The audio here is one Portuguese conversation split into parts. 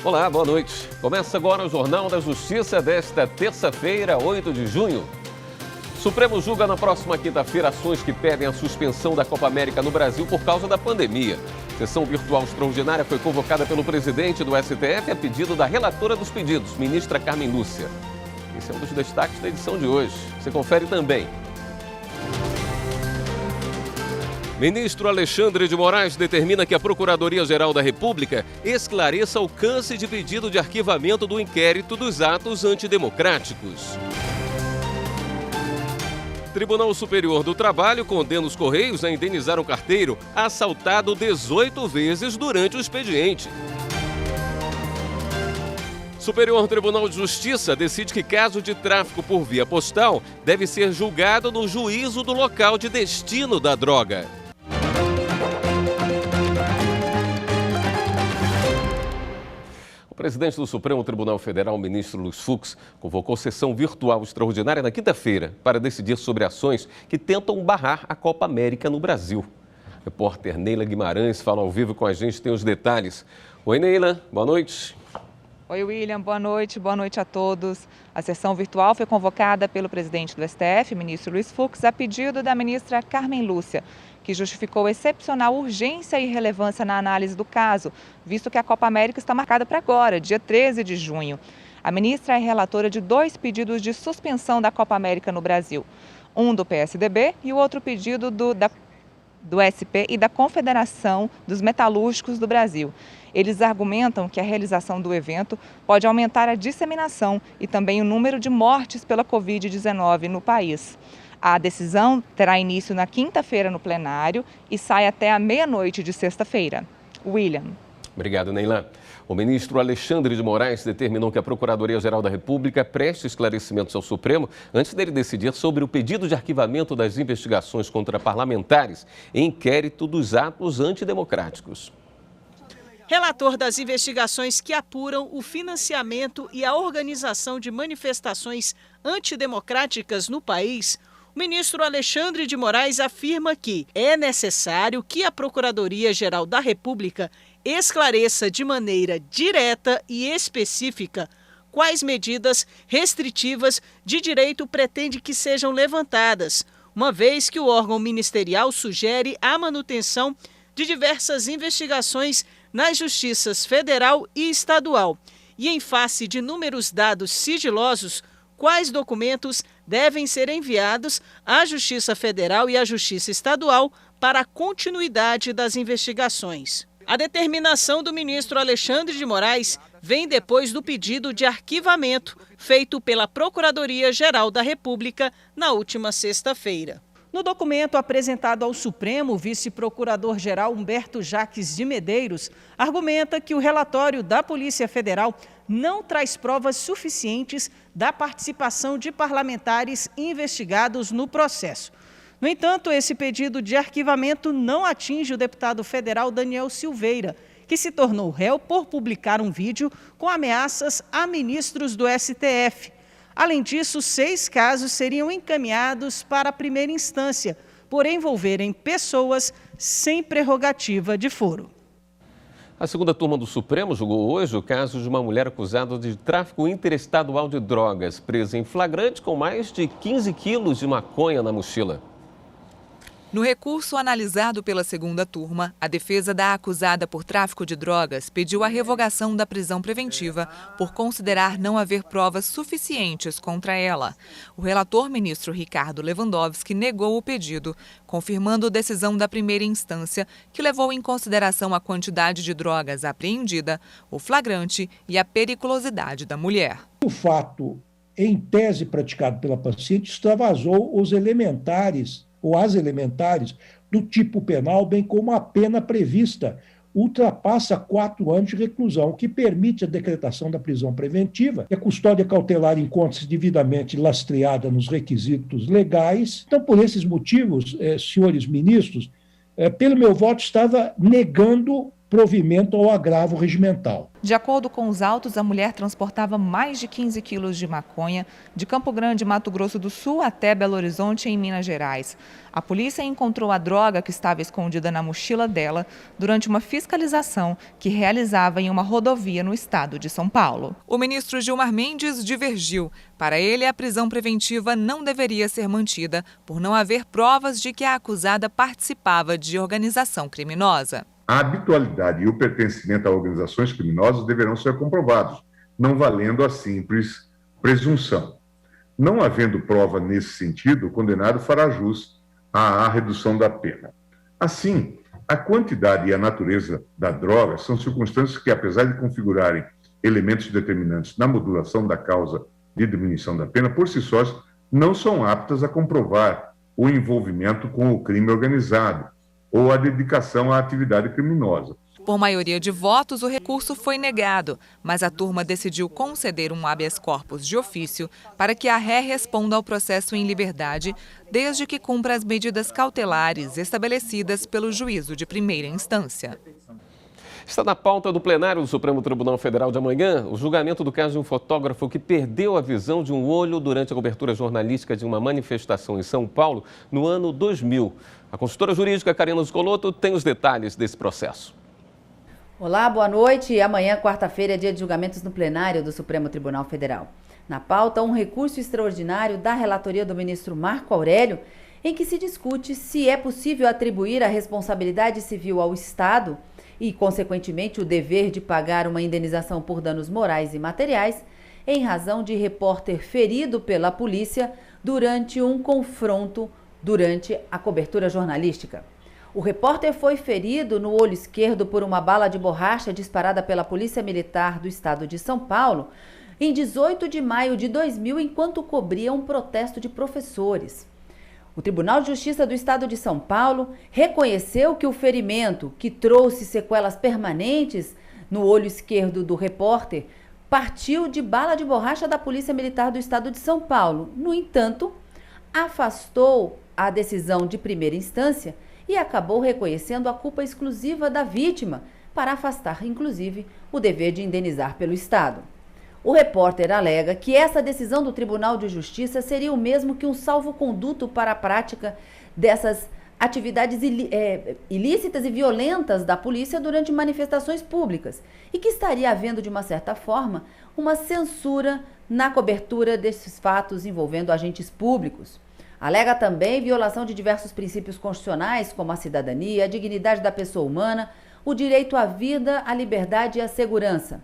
Olá, boa noite. Começa agora o Jornal da Justiça desta terça-feira, 8 de junho. O Supremo julga na próxima quinta-feira ações que pedem a suspensão da Copa América no Brasil por causa da pandemia. Sessão virtual extraordinária foi convocada pelo presidente do STF a pedido da relatora dos pedidos, ministra Carmen Lúcia. Esse é um dos destaques da edição de hoje. Você confere também. Ministro Alexandre de Moraes determina que a Procuradoria-Geral da República esclareça o alcance de pedido de arquivamento do inquérito dos atos antidemocráticos. Tribunal Superior do Trabalho condena os Correios a indenizar um carteiro assaltado 18 vezes durante o expediente. Superior Tribunal de Justiça decide que caso de tráfico por via postal deve ser julgado no juízo do local de destino da droga. O presidente do Supremo Tribunal Federal, o ministro Luiz Fux, convocou sessão virtual extraordinária na quinta-feira para decidir sobre ações que tentam barrar a Copa América no Brasil. A repórter Neila Guimarães fala ao vivo com a gente, tem os detalhes. Oi, Neila, boa noite. Oi, William, boa noite a todos. A sessão virtual foi convocada pelo presidente do STF, ministro Luiz Fux, a pedido da ministra Carmen Lúcia, que justificou excepcional urgência e relevância na análise do caso, visto que a Copa América está marcada para agora, dia 13 de junho. A ministra é relatora de 2 pedidos de suspensão da Copa América no Brasil, um do PSDB e o outro pedido do SP e da Confederação dos Metalúrgicos do Brasil. Eles argumentam que a realização do evento pode aumentar a disseminação e também o número de mortes pela Covid-19 no país. A decisão terá início na quinta-feira no plenário e sai até a meia-noite de sexta-feira. William. Obrigado, Neila. O ministro Alexandre de Moraes determinou que a Procuradoria-Geral da República preste esclarecimentos ao Supremo antes dele decidir sobre o pedido de arquivamento das investigações contra parlamentares em inquérito dos atos antidemocráticos. Relator das investigações que apuram o financiamento e a organização de manifestações antidemocráticas no país, o ministro Alexandre de Moraes afirma que é necessário que a Procuradoria-Geral da República esclareça de maneira direta e específica quais medidas restritivas de direito pretende que sejam levantadas, uma vez que o órgão ministerial sugere a manutenção de diversas investigações nas justiças federal e estadual. E em face de inúmeros dados sigilosos, quais documentos devem ser enviados à Justiça Federal e à Justiça Estadual para a continuidade das investigações. A determinação do ministro Alexandre de Moraes vem depois do pedido de arquivamento feito pela Procuradoria-Geral da República na última sexta-feira. No documento apresentado ao Supremo, o vice-procurador-geral Humberto Jaques de Medeiros argumenta que o relatório da Polícia Federal não traz provas suficientes da participação de parlamentares investigados no processo. No entanto, esse pedido de arquivamento não atinge o deputado federal Daniel Silveira, que se tornou réu por publicar um vídeo com ameaças a ministros do STF. Além disso, 6 casos seriam encaminhados para a primeira instância, por envolverem pessoas sem prerrogativa de foro. A segunda turma do Supremo julgou hoje o caso de uma mulher acusada de tráfico interestadual de drogas, presa em flagrante com mais de 15 quilos de maconha na mochila. No recurso analisado pela segunda turma, a defesa da acusada por tráfico de drogas pediu a revogação da prisão preventiva por considerar não haver provas suficientes contra ela. O relator, ministro Ricardo Lewandowski, negou o pedido, confirmando a decisão da primeira instância, que levou em consideração a quantidade de drogas apreendida, o flagrante e a periculosidade da mulher. O fato, em tese praticado pela paciente, extravasou os elementares ou as elementares do tipo penal, bem como a pena prevista, ultrapassa 4 anos de reclusão, o que permite a decretação da prisão preventiva. A custódia cautelar encontra-se devidamente lastreada nos requisitos legais. Então, por esses motivos, senhores ministros, pelo meu voto, estava negando provimento ao agravo regimental. De acordo com os autos, a mulher transportava mais de 15 quilos de maconha de Campo Grande, Mato Grosso do Sul, até Belo Horizonte, em Minas Gerais. A polícia encontrou a droga que estava escondida na mochila dela durante uma fiscalização que realizava em uma rodovia no estado de São Paulo. O ministro Gilmar Mendes divergiu. Para ele, a prisão preventiva não deveria ser mantida por não haver provas de que a acusada participava de organização criminosa. A habitualidade e o pertencimento a organizações criminosas deverão ser comprovados, não valendo a simples presunção. Não havendo prova nesse sentido, o condenado fará jus à redução da pena. Assim, a quantidade e a natureza da droga são circunstâncias que, apesar de configurarem elementos determinantes na modulação da causa de diminuição da pena, por si sós, não são aptas a comprovar o envolvimento com o crime organizado ou a dedicação à atividade criminosa. Por maioria de votos, o recurso foi negado, mas a turma decidiu conceder um habeas corpus de ofício para que a ré responda ao processo em liberdade, desde que cumpra as medidas cautelares estabelecidas pelo juízo de primeira instância. Está na pauta do plenário do Supremo Tribunal Federal de amanhã o julgamento do caso de um fotógrafo que perdeu a visão de um olho durante a cobertura jornalística de uma manifestação em São Paulo no ano 2000. A consultora jurídica Karina Zucolotto tem os detalhes desse processo. Olá, boa noite. Amanhã, quarta-feira, é dia de julgamentos no plenário do Supremo Tribunal Federal. Na pauta, um recurso extraordinário da relatoria do ministro Marco Aurélio, em que se discute se é possível atribuir a responsabilidade civil ao Estado e, consequentemente, o dever de pagar uma indenização por danos morais e materiais, em razão de repórter ferido pela polícia durante um confronto durante a cobertura jornalística. O repórter foi ferido no olho esquerdo por uma bala de borracha disparada pela Polícia Militar do Estado de São Paulo em 18 de maio de 2000, enquanto cobria um protesto de professores. O Tribunal de Justiça do Estado de São Paulo reconheceu que o ferimento, que trouxe sequelas permanentes no olho esquerdo do repórter, partiu de bala de borracha da Polícia Militar do Estado de São Paulo. No entanto, afastou a decisão de primeira instância e acabou reconhecendo a culpa exclusiva da vítima, para afastar, inclusive, o dever de indenizar pelo Estado. O repórter alega que essa decisão do Tribunal de Justiça seria o mesmo que um salvo-conduto para a prática dessas atividades ilícitas e violentas da polícia durante manifestações públicas e que estaria havendo, de uma certa forma, uma censura na cobertura desses fatos envolvendo agentes públicos. Alega também violação de diversos princípios constitucionais, como a cidadania, a dignidade da pessoa humana, o direito à vida, à liberdade e à segurança.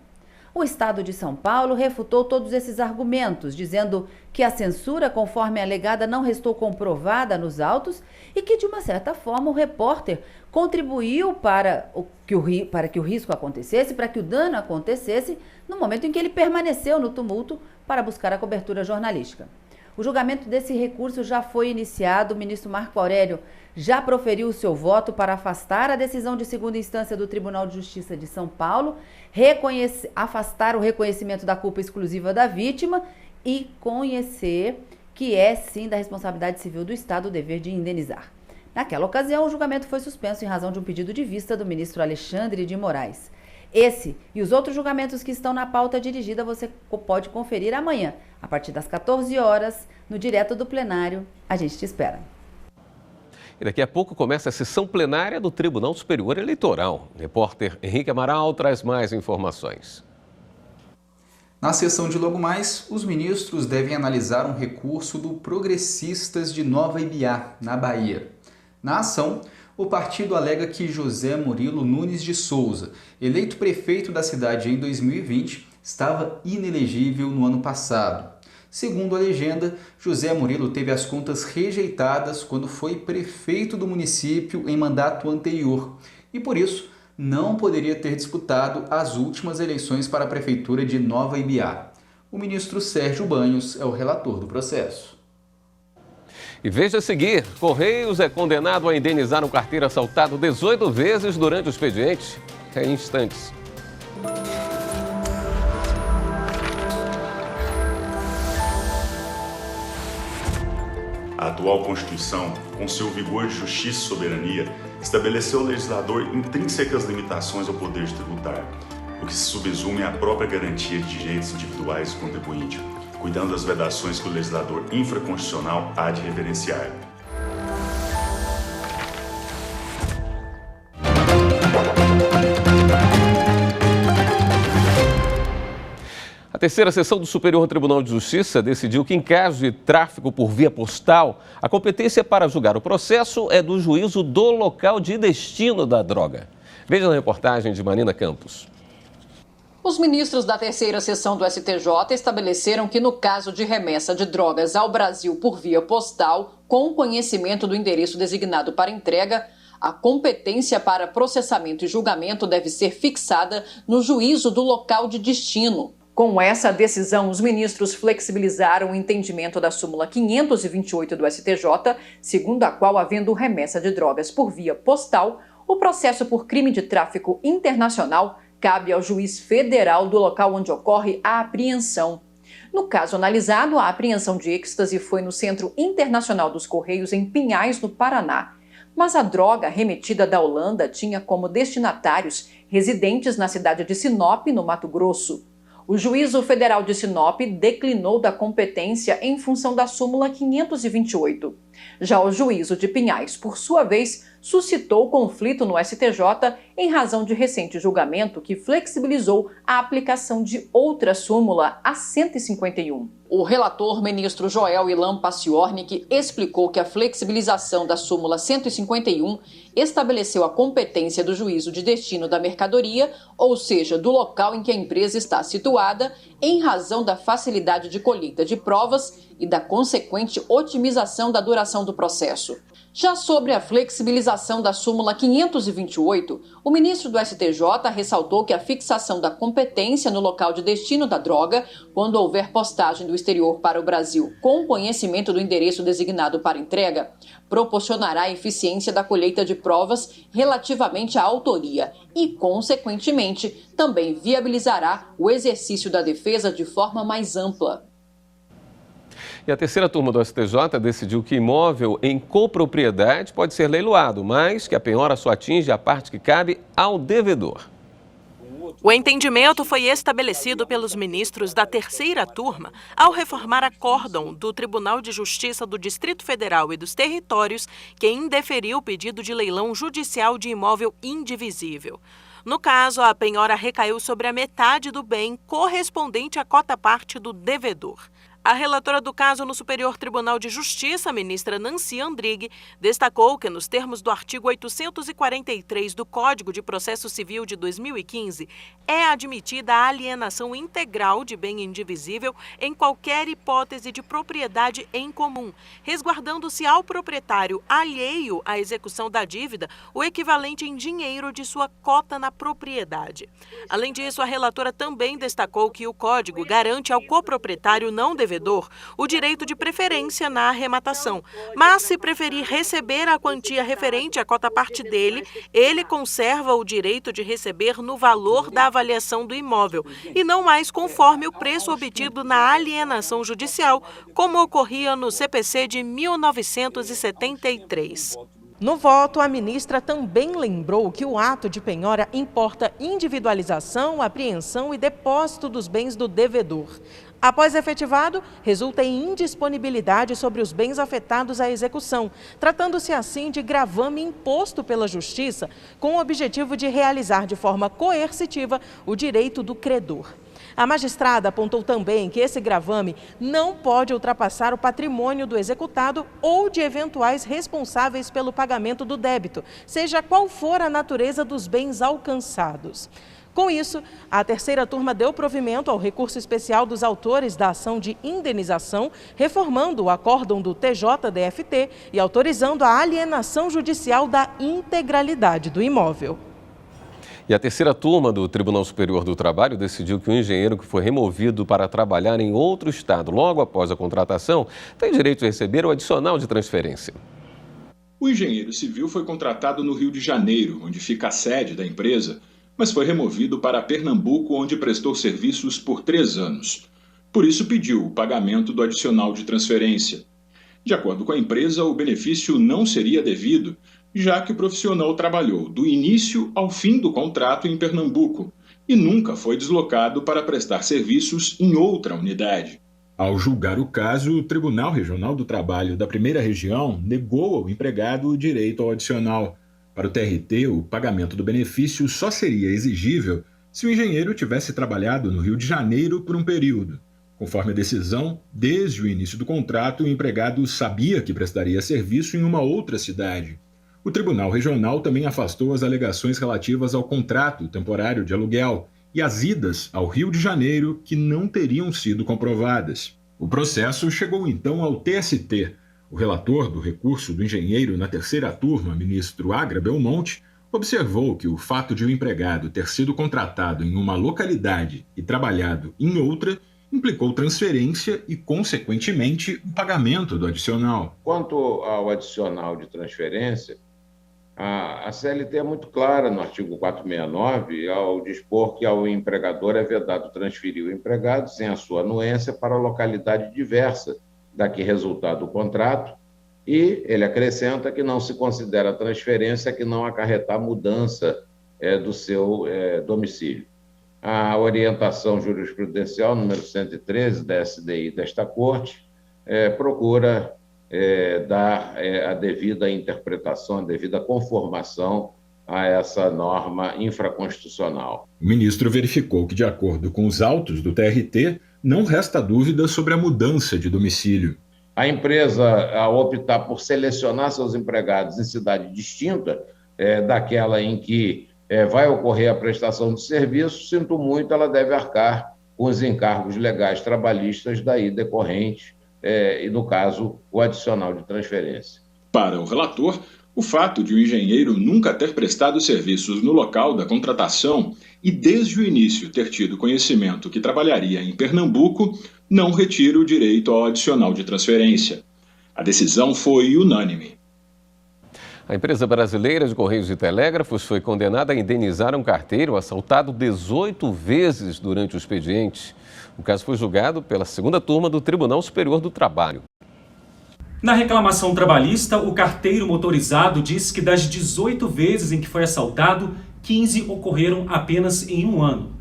O Estado de São Paulo refutou todos esses argumentos, dizendo que a censura, conforme alegada, não restou comprovada nos autos e que, de uma certa forma, o repórter contribuiu para que o risco acontecesse, para que o dano acontecesse, no momento em que ele permaneceu no tumulto para buscar a cobertura jornalística. O julgamento desse recurso já foi iniciado. O ministro Marco Aurélio já proferiu o seu voto para afastar a decisão de segunda instância do Tribunal de Justiça de São Paulo, afastar o reconhecimento da culpa exclusiva da vítima e conhecer que é, sim, da responsabilidade civil do Estado o dever de indenizar. Naquela ocasião, o julgamento foi suspenso em razão de um pedido de vista do ministro Alexandre de Moraes. Esse e os outros julgamentos que estão na pauta dirigida você pode conferir amanhã, a partir das 14 horas, no Direto do Plenário. A gente te espera. E daqui a pouco começa a sessão plenária do Tribunal Superior Eleitoral. O repórter Henrique Amaral traz mais informações. Na sessão de logo mais, os ministros devem analisar um recurso do Progressistas de Nova Ibiá, na Bahia. Na ação, o partido alega que José Murilo Nunes de Souza, eleito prefeito da cidade em 2020, estava inelegível no ano passado. Segundo a legenda, José Murilo teve as contas rejeitadas quando foi prefeito do município em mandato anterior e, por isso, não poderia ter disputado as últimas eleições para a prefeitura de Nova Ibiá. O ministro Sérgio Banhos é o relator do processo. E veja a seguir, Correios é condenado a indenizar um carteiro assaltado 18 vezes durante o expediente. Em instantes. A atual Constituição, com seu vigor de justiça e soberania, estabeleceu o legislador intrínsecas limitações ao poder tributário, o que se subsume à própria garantia de direitos individuais do contribuinte, cuidando das vedações que o legislador infraconstitucional há de reverenciar. A terceira sessão do Superior Tribunal de Justiça decidiu que, em caso de tráfico por via postal, a competência para julgar o processo é do juízo do local de destino da droga. Veja na reportagem de Marina Campos. Os ministros da terceira sessão do STJ estabeleceram que, no caso de remessa de drogas ao Brasil por via postal, com conhecimento do endereço designado para entrega, a competência para processamento e julgamento deve ser fixada no juízo do local de destino. Com essa decisão, os ministros flexibilizaram o entendimento da súmula 528 do STJ, segundo a qual, havendo remessa de drogas por via postal, o processo por crime de tráfico internacional cabe ao juiz federal do local onde ocorre a apreensão. No caso analisado, a apreensão de êxtase foi no Centro Internacional dos Correios, em Pinhais, no Paraná. Mas a droga remetida da Holanda tinha como destinatários residentes na cidade de Sinop, no Mato Grosso. O Juízo Federal de Sinop declinou da competência em função da súmula 528. Já o Juízo de Pinhais, por sua vez, suscitou conflito no STJ em razão de recente julgamento que flexibilizou a aplicação de outra súmula, a 151. O relator, ministro Joel Ilan Paciornik, explicou que a flexibilização da súmula 151 estabeleceu a competência do juízo de destino da mercadoria, ou seja, do local em que a empresa está situada, em razão da facilidade de colheita de provas e da consequente otimização da duração do processo. Já sobre a flexibilização da súmula 528, o ministro do STJ ressaltou que a fixação da competência no local de destino da droga, quando houver postagem do exterior para o Brasil com conhecimento do endereço designado para entrega, proporcionará a eficiência da colheita de provas relativamente à autoria e, consequentemente, também viabilizará o exercício da defesa de forma mais ampla. E a terceira turma do STJ decidiu que imóvel em copropriedade pode ser leiloado, mas que a penhora só atinge a parte que cabe ao devedor. O entendimento foi estabelecido pelos ministros da terceira turma ao reformar acórdão do Tribunal de Justiça do Distrito Federal e dos Territórios, que indeferiu o pedido de leilão judicial de imóvel indivisível. No caso, a penhora recaiu sobre a metade do bem correspondente à cota-parte do devedor. A relatora do caso no Superior Tribunal de Justiça, a ministra Nancy Andrighi, destacou que, nos termos do artigo 843 do Código de Processo Civil de 2015, é admitida a alienação integral de bem indivisível em qualquer hipótese de propriedade em comum, resguardando-se ao proprietário alheio à execução da dívida o equivalente em dinheiro de sua cota na propriedade. Além disso, a relatora também destacou que o Código garante ao coproprietário não devedor o direito de preferência na arrematação, mas se preferir receber a quantia referente à cota-parte dele, ele conserva o direito de receber no valor da avaliação do imóvel e não mais conforme o preço obtido na alienação judicial, como ocorria no CPC de 1973. No voto, a ministra também lembrou que o ato de penhora importa individualização, apreensão e depósito dos bens do devedor. Após efetivado, resulta em indisponibilidade sobre os bens afetados à execução, tratando-se assim de gravame imposto pela Justiça, com o objetivo de realizar de forma coercitiva o direito do credor. A magistrada apontou também que esse gravame não pode ultrapassar o patrimônio do executado ou de eventuais responsáveis pelo pagamento do débito, seja qual for a natureza dos bens alcançados. Com isso, a terceira turma deu provimento ao recurso especial dos autores da ação de indenização, reformando o acórdão do TJDFT e autorizando a alienação judicial da integralidade do imóvel. E a terceira turma do Tribunal Superior do Trabalho decidiu que o engenheiro que foi removido para trabalhar em outro estado logo após a contratação tem direito de receber o adicional de transferência. O engenheiro civil foi contratado no Rio de Janeiro, onde fica a sede da empresa, mas foi removido para Pernambuco, onde prestou serviços por 3 anos. Por isso pediu o pagamento do adicional de transferência. De acordo com a empresa, o benefício não seria devido, já que o profissional trabalhou do início ao fim do contrato em Pernambuco e nunca foi deslocado para prestar serviços em outra unidade. Ao julgar o caso, o Tribunal Regional do Trabalho da Primeira Região negou ao empregado o direito ao adicional. Para o TRT, o pagamento do benefício só seria exigível se o engenheiro tivesse trabalhado no Rio de Janeiro por um período. Conforme a decisão, desde o início do contrato, o empregado sabia que prestaria serviço em uma outra cidade. O Tribunal Regional também afastou as alegações relativas ao contrato temporário de aluguel e as idas ao Rio de Janeiro que não teriam sido comprovadas. O processo chegou então ao TST. O relator do recurso do engenheiro na terceira turma, ministro Agra Belmonte, observou que o fato de o empregado ter sido contratado em uma localidade e trabalhado em outra implicou transferência e, consequentemente, o pagamento do adicional. Quanto ao adicional de transferência, a CLT é muito clara no artigo 469 ao dispor que ao empregador é vedado transferir o empregado sem a sua anuência para a localidade diversa da que resultar do contrato e ele acrescenta que não se considera transferência que não acarretar mudança do seu domicílio. A orientação jurisprudencial número 113 da SDI desta Corte procura dar a devida interpretação, a devida conformação a essa norma infraconstitucional. O ministro verificou que, de acordo com os autos do TRT, não resta dúvida sobre a mudança de domicílio. A empresa, ao optar por selecionar seus empregados em cidade distinta daquela em que vai ocorrer a prestação de serviço, sinto muito, ela deve arcar com os encargos legais trabalhistas daí decorrentes, e, no caso, o adicional de transferência. Para o relator, o fato de o engenheiro nunca ter prestado serviços no local da contratação e, desde o início, ter tido conhecimento que trabalharia em Pernambuco, não retira o direito ao adicional de transferência. A decisão foi unânime. A empresa brasileira de Correios e Telégrafos foi condenada a indenizar um carteiro assaltado 18 vezes durante o expediente. O caso foi julgado pela segunda turma do Tribunal Superior do Trabalho. Na reclamação trabalhista, o carteiro motorizado diz que das 18 vezes em que foi assaltado, 15 ocorreram apenas em um ano.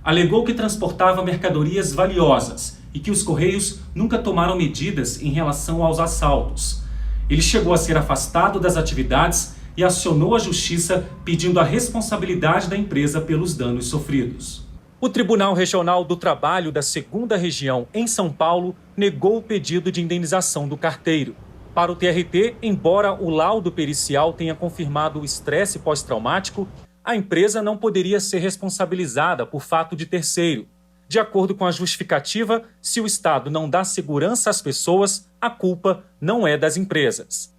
Alegou que transportava mercadorias valiosas e que os Correios nunca tomaram medidas em relação aos assaltos. Ele chegou a ser afastado das atividades e acionou a Justiça pedindo a responsabilidade da empresa pelos danos sofridos. O Tribunal Regional do Trabalho da 2ª Região, em São Paulo, negou o pedido de indenização do carteiro. Para o TRT, embora o laudo pericial tenha confirmado o estresse pós-traumático, a empresa não poderia ser responsabilizada por fato de terceiro. De acordo com a justificativa, se o Estado não dá segurança às pessoas, a culpa não é das empresas.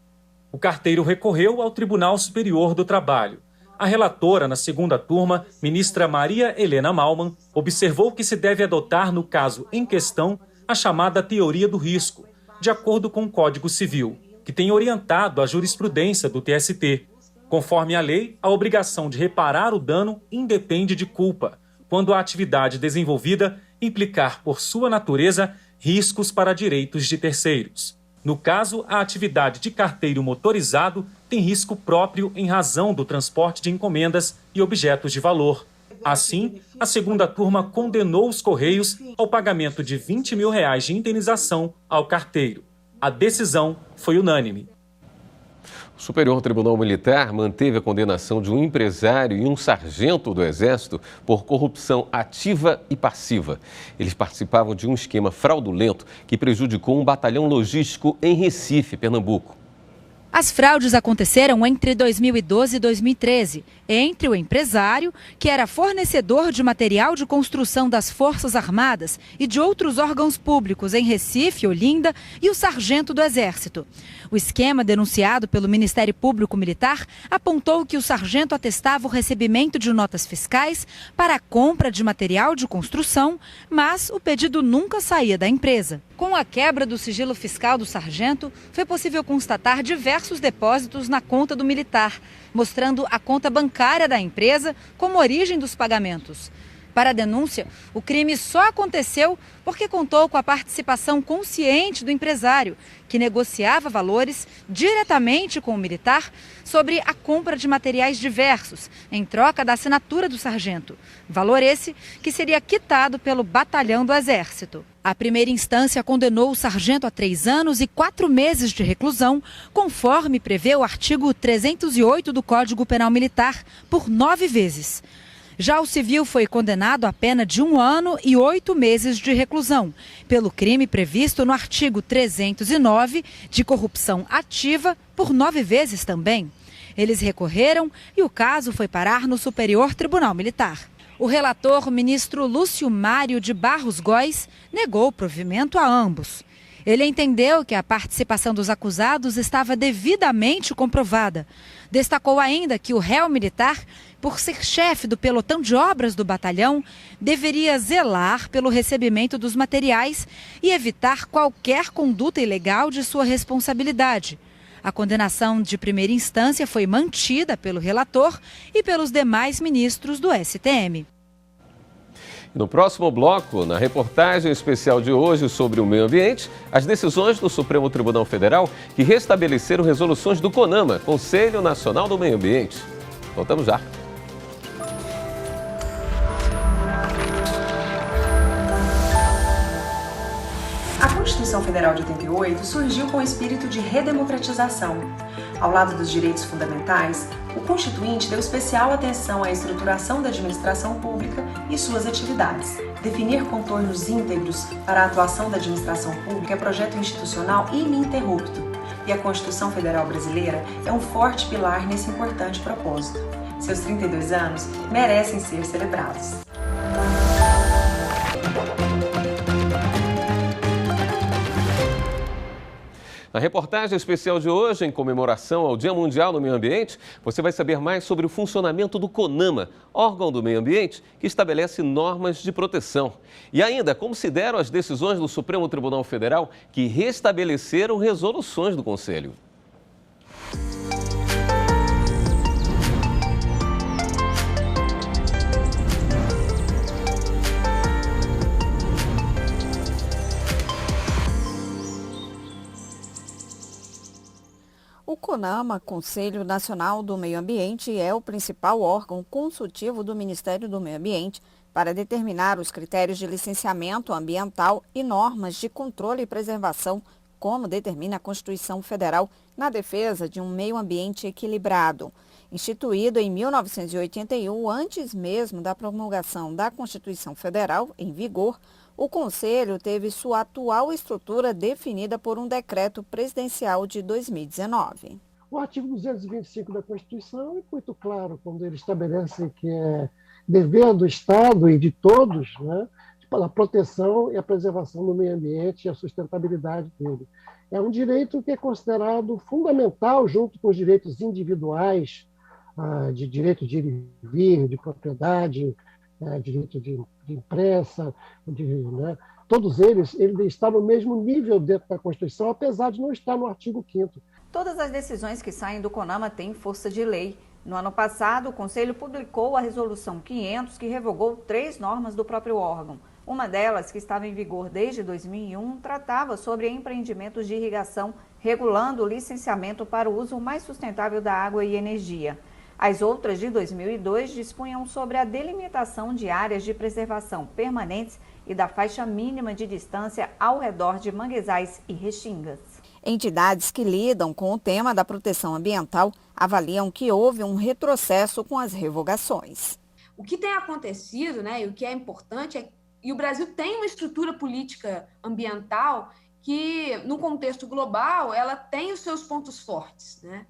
O carteiro recorreu ao Tribunal Superior do Trabalho. A relatora na segunda turma, ministra Maria Helena Malman, observou que se deve adotar no caso em questão a chamada teoria do risco, de acordo com o Código Civil, que tem orientado a jurisprudência do TST. Conforme a lei, a obrigação de reparar o dano independe de culpa, quando a atividade desenvolvida implicar por sua natureza riscos para direitos de terceiros. No caso, a atividade de carteiro motorizado tem risco próprio em razão do transporte de encomendas e objetos de valor. Assim, a segunda turma condenou os Correios ao pagamento de R$20 mil de indenização ao carteiro. A decisão foi unânime. O Superior Tribunal Militar manteve a condenação de um empresário e um sargento do Exército por corrupção ativa e passiva. Eles participavam de um esquema fraudulento que prejudicou um batalhão logístico em Recife, Pernambuco. As fraudes aconteceram entre 2012 e 2013, entre o empresário, que era fornecedor de material de construção das Forças Armadas e de outros órgãos públicos em Recife e Olinda, e o sargento do Exército. O esquema denunciado pelo Ministério Público Militar apontou que o sargento atestava o recebimento de notas fiscais para a compra de material de construção, mas o pedido nunca saía da empresa. Com a quebra do sigilo fiscal do sargento, foi possível constatar diversos depósitos na conta do militar, mostrando a conta bancária da empresa como origem dos pagamentos. Para a denúncia, o crime só aconteceu porque contou com a participação consciente do empresário, que negociava valores diretamente com o militar sobre a compra de materiais diversos, em troca da assinatura do sargento. Valor esse que seria quitado pelo batalhão do Exército. A primeira instância condenou o sargento a 3 anos e 4 meses de reclusão, conforme prevê o artigo 308 do Código Penal Militar, por 9 vezes. Já o civil foi condenado a pena de 1 ano e 8 meses de reclusão, pelo crime previsto no artigo 309 de corrupção ativa, por 9 vezes também. Eles recorreram e o caso foi parar no Superior Tribunal Militar. O relator, ministro Lúcio Mário de Barros Góes, negou o provimento a ambos. Ele entendeu que a participação dos acusados estava devidamente comprovada. Destacou ainda que o réu militar, por ser chefe do pelotão de obras do batalhão, deveria zelar pelo recebimento dos materiais e evitar qualquer conduta ilegal de sua responsabilidade. A condenação de primeira instância foi mantida pelo relator e pelos demais ministros do STM. No próximo bloco, na reportagem especial de hoje sobre o meio ambiente, as decisões do Supremo Tribunal Federal que restabeleceram resoluções do CONAMA, Conselho Nacional do Meio Ambiente. Voltamos já. A Constituição Federal de 88 surgiu com o espírito de redemocratização. Ao lado dos direitos fundamentais, o Constituinte deu especial atenção à estruturação da administração pública e suas atividades. Definir contornos íntegros para a atuação da administração pública é projeto institucional ininterrupto, e a Constituição Federal Brasileira é um forte pilar nesse importante propósito. Seus 32 anos merecem ser celebrados. Na reportagem especial de hoje, em comemoração ao Dia Mundial do Meio Ambiente, você vai saber mais sobre o funcionamento do CONAMA, órgão do meio ambiente que estabelece normas de proteção. E ainda, como se deram as decisões do Supremo Tribunal Federal que restabeleceram resoluções do Conselho. O CONAMA, Conselho Nacional do Meio Ambiente, é o principal órgão consultivo do Ministério do Meio Ambiente para determinar os critérios de licenciamento ambiental e normas de controle e preservação, como determina a Constituição Federal, na defesa de um meio ambiente equilibrado. Instituído em 1981, antes mesmo da promulgação da Constituição Federal em vigor, o Conselho teve sua atual estrutura definida por um decreto presidencial de 2019. O artigo 225 da Constituição é muito claro quando ele estabelece que é dever do Estado e de todos, né, a proteção e a preservação do meio ambiente e a sustentabilidade dele. É um direito que é considerado fundamental junto com os direitos individuais, de direito de ir e vir, de propriedade, direito de imprensa, né? Todos eles estão no mesmo nível dentro da Constituição, apesar de não estar no artigo 5º. Todas as decisões que saem do CONAMA têm força de lei. No ano passado, o Conselho publicou a Resolução 500, que revogou 3 normas do próprio órgão. Uma delas, que estava em vigor desde 2001, tratava sobre empreendimentos de irrigação, regulando o licenciamento para o uso mais sustentável da água e energia. As outras, de 2002, dispunham sobre a delimitação de áreas de preservação permanentes e da faixa mínima de distância ao redor de manguezais e restingas. Entidades que lidam com o tema da proteção ambiental avaliam que houve um retrocesso com as revogações. O que tem acontecido, né, e o que é importante, e o Brasil tem uma estrutura política ambiental que, no contexto global, ela tem os seus pontos fortes, né?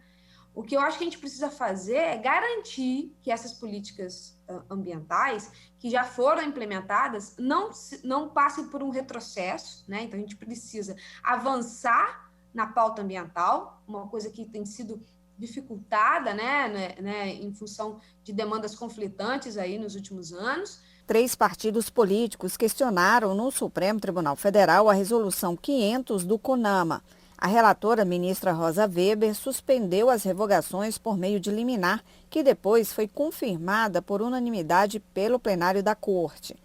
O que eu acho que a gente precisa fazer é garantir que essas políticas ambientais que já foram implementadas não passem por um retrocesso, né? Então, a gente precisa avançar na pauta ambiental, uma coisa que tem sido dificultada, né, em função de demandas conflitantes aí nos últimos anos. 3 partidos políticos questionaram no Supremo Tribunal Federal a Resolução 500 do CONAMA. A relatora, ministra Rosa Weber, suspendeu as revogações por meio de liminar, que depois foi confirmada por unanimidade pelo plenário da Corte.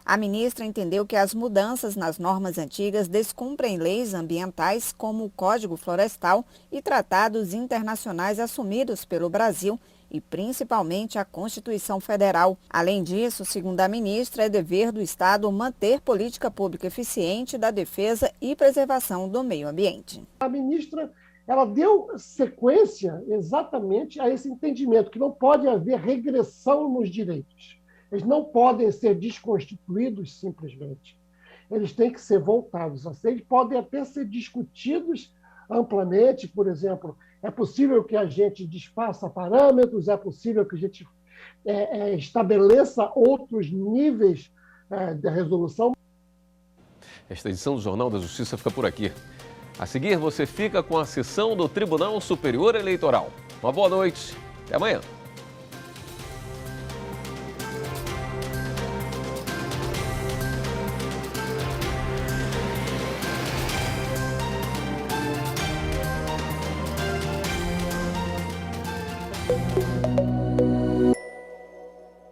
A ministra entendeu que as mudanças nas normas antigas descumprem leis ambientais como o Código Florestal e tratados internacionais assumidos pelo Brasil e principalmente a Constituição Federal. Além disso, segundo a ministra, é dever do Estado manter política pública eficiente da defesa e preservação do meio ambiente. A ministra, ela deu sequência exatamente a esse entendimento, que não pode haver regressão nos direitos. Eles não podem ser desconstituídos simplesmente. Eles têm que ser voltados a ser. Eles podem até ser discutidos amplamente, por exemplo, é possível que a gente desfaça parâmetros, é possível que a gente estabeleça outros níveis de resolução. Esta edição do Jornal da Justiça fica por aqui. A seguir, você fica com a sessão do Tribunal Superior Eleitoral. Uma boa noite. Até amanhã.